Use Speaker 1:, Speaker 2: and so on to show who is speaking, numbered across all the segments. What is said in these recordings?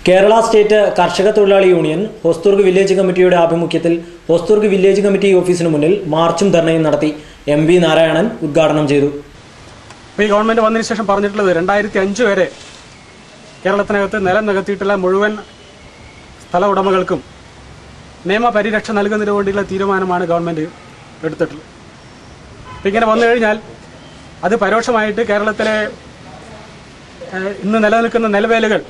Speaker 1: Kerala state കർഷക തൊഴിലാളി union Hosdurg village കമ്മിറ്റിയുടെ ആഭിമുഖ്യത്തിൽ ഹൊസ്ദുർഗ് വില്ലേജ് കമ്മിറ്റി ഓഫീസിന് മുന്നിൽ മാർച്ചും ധർണയും നടത്തി. MP നാരായണൻ ഉദ്ഘാടനം ചെയ്തു.
Speaker 2: ഈ ഗവൺമെന്റ് വന്നതിന് ശേഷം പറഞ്ഞിട്ടുള്ളത് 2005 വരെ കേരളത്തിനകത്ത് നിലം നികത്തിയിട്ടുള്ള മുഴുവൻ സ്ഥല ഉടമകൾക്കും നിയമപരിരക്ഷ നൽകുന്നതിന് വേണ്ടിയുള്ള തീരുമാനമാണ് ഗവൺമെന്റ് എടുത്തിട്ടുള്ളത്. ഇങ്ങനെ വന്നു കഴിഞ്ഞാൽ അത് പരോക്ഷമായിട്ട് കേരളത്തിലെ ഇന്ന് നിലനിൽക്കുന്ന നിലവേലുകൾ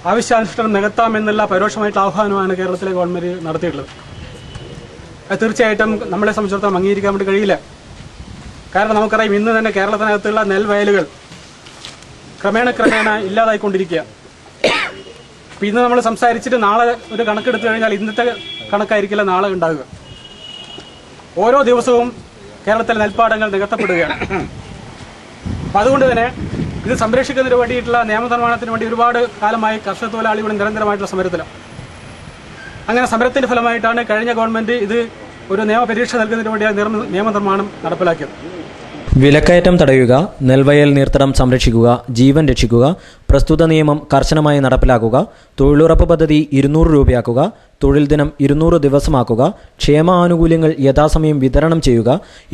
Speaker 2: ആവശ്യാനുഷ്ഠാനം നികത്താമെന്നുള്ള പരോക്ഷമായിട്ടുള്ള ആഹ്വാനമാണ് കേരളത്തിലെ ഗവൺമെന്റ് നടത്തിയിട്ടുള്ളത്. അത് തീർച്ചയായിട്ടും നമ്മളെ സംബന്ധിച്ചിടത്തോളം അംഗീകരിക്കാൻ വേണ്ടി കഴിയില്ല. കാരണം നമുക്കറിയാം, ഇന്ന് തന്നെ കേരളത്തിനകത്തുള്ള നെൽവയലുകൾ ക്രമേണ ഇല്ലാതായിക്കൊണ്ടിരിക്കുക. അപ്പം ഇന്ന് നമ്മൾ സംസാരിച്ചിട്ട് നാളെ ഒരു കണക്കെടുത്തു കഴിഞ്ഞാൽ ഇന്നത്തെ കണക്കായിരിക്കില്ല നാളെ ഉണ്ടാകുക. ഓരോ ദിവസവും കേരളത്തിലെ നെൽപ്പാടങ്ങൾ നികത്തപ്പെടുകയാണ്. അപ്പം അതുകൊണ്ട് തന്നെ ഇത് സംരക്ഷിക്കുന്നതിന് വേണ്ടിയിട്ടുള്ള നിയമനിർമ്മാണത്തിന് വേണ്ടി ഒരുപാട് കാലമായി കർഷക തൊഴിലാളികൾ നിരന്തരമായിട്ടുള്ള സമരത്തിലാണ്. അങ്ങനെ സമരത്തിന്റെ ഫലമായിട്ടാണ് കഴിഞ്ഞ ഗവൺമെന്റ് ഇത് ഒരു നിയമപരീക്ഷ നൽകുന്നതിന് വേണ്ടി നിയമനിർമ്മാണം നടപ്പിലാക്കിയത്.
Speaker 1: വിലക്കയറ്റം തടയുക, നെൽവയൽ നീർത്തടം സംരക്ഷിക്കുക, ജീവൻ രക്ഷിക്കുക, പ്രസ്തുത നിയമം കർശനമായി നടപ്പിലാക്കുക, തൊഴിലുറപ്പ് പദ്ധതി 200 രൂപയാക്കുക, തൊഴിൽ ദിനം 200 ദിവസമാക്കുക, ക്ഷേമ ആനുകൂല്യങ്ങൾ യഥാസമയം വിതരണം ചെയ്യുക,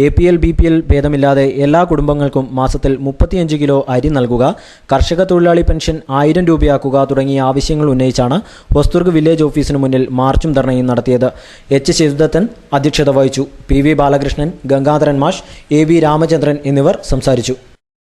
Speaker 1: APL BPL ഭേദമില്ലാതെ എല്ലാ കുടുംബങ്ങൾക്കും മാസത്തിൽ 35 കിലോ അരി നൽകുക, കർഷക തൊഴിലാളി പെൻഷൻ 1000 രൂപയാക്കുക തുടങ്ങിയ ആവശ്യങ്ങൾ ഉന്നയിച്ചാണ് ഹൊസ്ദുർഗ് വില്ലേജ് ഓഫീസിന് മുന്നിൽ മാർച്ചും ധർണയും നടത്തിയത്. H. ശിവദത്തൻ അധ്യക്ഷത വഹിച്ചു. PV ബാലകൃഷ്ണൻ, ഗംഗാധരൻ മാഷ്, AV രാമചന്ദ്രൻ എന്നിവർ സംസാരിച്ചു.